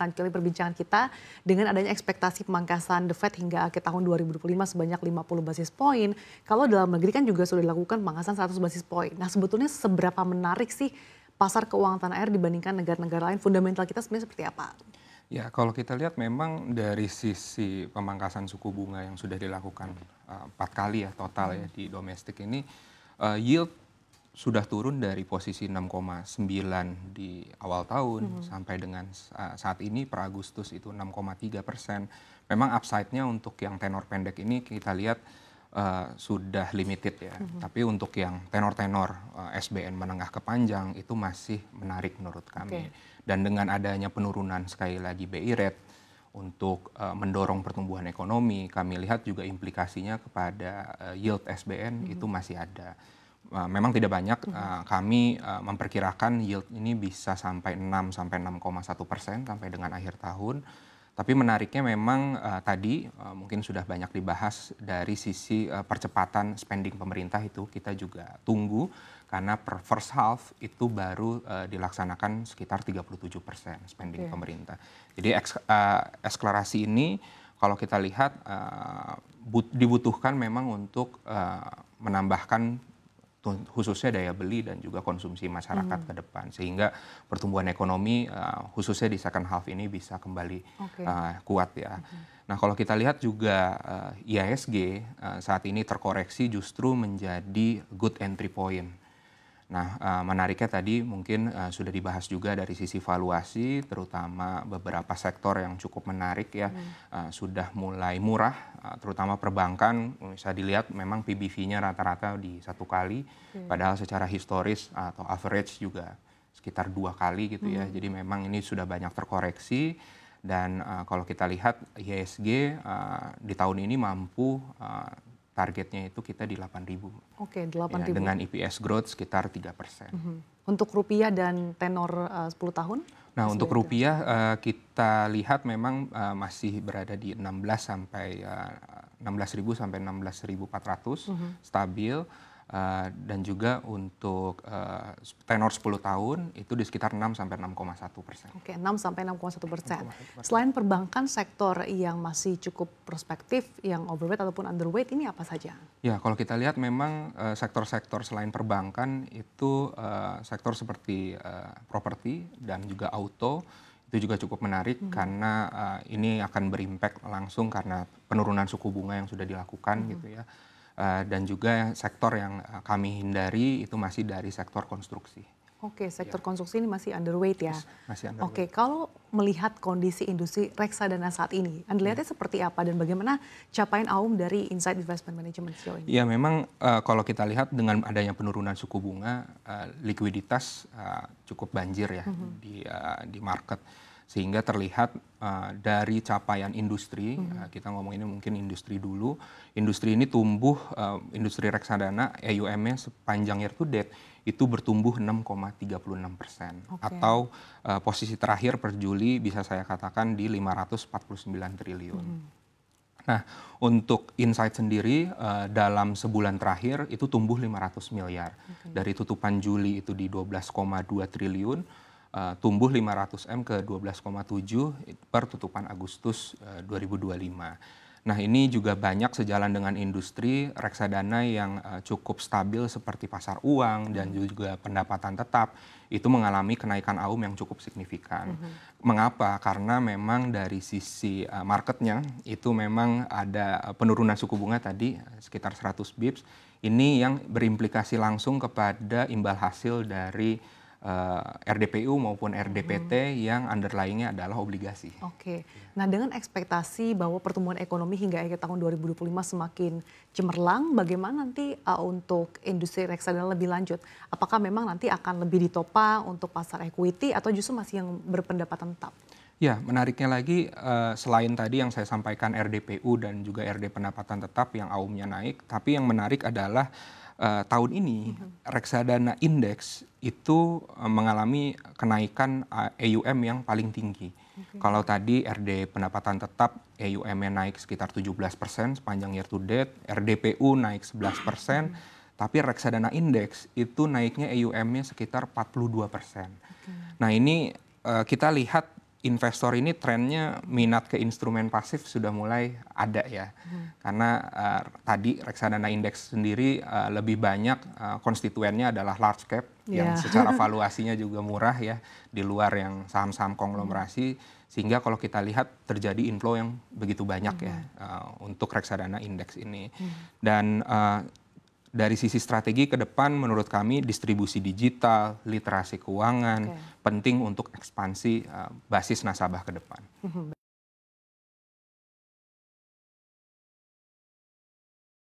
lanjut kali perbincangan kita dengan adanya ekspektasi pemangkasan The Fed hingga akhir tahun 2025 sebanyak 50 basis poin. Kalau dalam negeri kan juga sudah dilakukan pemangkasan 100 basis poin. Nah, sebetulnya seberapa menarik sih pasar keuangan tanah air dibandingkan negara-negara lain? Fundamental kita sebenarnya seperti apa? Ya, kalau kita lihat memang dari sisi pemangkasan suku bunga yang sudah dilakukan 4 kali ya total ya di domestik ini, yield sudah turun dari posisi 6,9 di awal tahun sampai dengan saat ini per Agustus itu 6,3%. Memang upside-nya untuk yang tenor pendek ini kita lihat sudah limited ya. Tapi untuk yang tenor-tenor SBN menengah ke panjang itu masih menarik menurut kami. Dan dengan adanya penurunan sekali lagi BI rate untuk mendorong pertumbuhan ekonomi, kami lihat juga implikasinya kepada yield SBN itu masih ada. Memang tidak banyak, kami memperkirakan yield ini bisa sampai 6 sampai 6,1% sampai dengan akhir tahun. Tapi menariknya memang tadi mungkin sudah banyak dibahas dari sisi percepatan spending pemerintah itu kita juga tunggu karena per first half itu baru dilaksanakan sekitar 37% spending pemerintah. Jadi akselerasi ini kalau kita lihat dibutuhkan memang untuk menambahkan khususnya daya beli dan juga konsumsi masyarakat ke depan sehingga pertumbuhan ekonomi khususnya di second half ini bisa kembali kuat ya. Nah, kalau kita lihat juga IHSG saat ini terkoreksi justru menjadi good entry point. Nah, menariknya tadi mungkin sudah dibahas juga dari sisi valuasi, terutama beberapa sektor yang cukup menarik ya, sudah mulai murah, terutama perbankan, bisa dilihat memang PBV-nya rata-rata di 1 kali, padahal secara historis atau average juga sekitar 2 kali gitu ya, jadi memang ini sudah banyak terkoreksi, dan kalau kita lihat IHSG di tahun ini mampu targetnya itu kita di 8.000. Oke, 8.000. Ya, dengan EPS growth sekitar 3%. Untuk rupiah dan tenor 10 tahun? Nah, untuk rupiah kita lihat memang masih berada di 16.000 sampai 16.400 stabil. Dan juga untuk tenor 10 tahun itu di sekitar 6 sampai 6,1%. Oke, 6 sampai 6,1%. Selain perbankan, sektor yang masih cukup prospektif, yang overweight ataupun underweight ini apa saja? Ya, kalau kita lihat memang sektor-sektor selain perbankan itu sektor seperti properti dan juga auto itu juga cukup menarik karena ini akan berimpact langsung karena penurunan suku bunga yang sudah dilakukan gitu ya. Dan juga sektor yang kami hindari itu masih dari sektor konstruksi. Oke, sektor konstruksi ini masih underweight ya? Masih underweight. Oke, kalau melihat kondisi industri reksadana saat ini, Anda lihatnya seperti apa dan bagaimana capaian AUM dari Insight Investment Management sejauh ini? Ya, memang kalau kita lihat dengan adanya penurunan suku bunga, likuiditas cukup banjir ya di market. Sehingga terlihat dari capaian industri, kita ngomongin mungkin industri dulu, industri ini tumbuh, industri reksadana AUM-nya sepanjang year to date itu bertumbuh 6,36%. Atau posisi terakhir per Juli bisa saya katakan di 549 triliun. Nah, untuk Insight sendiri dalam sebulan terakhir itu tumbuh 500 miliar. Dari tutupan Juli itu di 12,2 triliun, tumbuh 500M ke 12,7 per tutupan Agustus 2025. Nah, ini juga banyak sejalan dengan industri reksadana yang cukup stabil seperti pasar uang dan juga pendapatan tetap itu mengalami kenaikan AUM yang cukup signifikan. Mengapa? Karena memang dari sisi marketnya itu memang ada penurunan suku bunga tadi sekitar 100 bips. Ini yang berimplikasi langsung kepada imbal hasil dari RDPU maupun RDPT yang underlying-nya adalah obligasi. Oke, nah dengan ekspektasi bahwa pertumbuhan ekonomi hingga akhir tahun 2025 semakin cemerlang, bagaimana nanti untuk industri reksadana lebih lanjut? Apakah memang nanti akan lebih ditopang untuk pasar equity atau justru masih yang berpendapatan tetap? Ya, menariknya lagi selain tadi yang saya sampaikan RDPU dan juga RD pendapatan tetap yang AUM-nya naik, tapi yang menarik adalah tahun ini reksadana indeks itu mengalami kenaikan AUM yang paling tinggi. Kalau tadi RD pendapatan tetap AUM-nya naik sekitar 17% sepanjang year to date, RDPU naik 11%, tapi reksadana indeks itu naiknya AUM-nya sekitar 42%. Nah, ini kita lihat investor ini trennya minat ke instrumen pasif sudah mulai ada ya. Karena tadi reksadana indeks sendiri lebih banyak konstituennya adalah large cap yang secara valuasinya juga murah ya, di luar yang saham-saham konglomerasi, sehingga kalau kita lihat terjadi inflow yang begitu banyak ya untuk reksadana indeks ini. Dan dari sisi strategi ke depan menurut kami distribusi digital, literasi keuangan penting untuk ekspansi basis nasabah ke depan.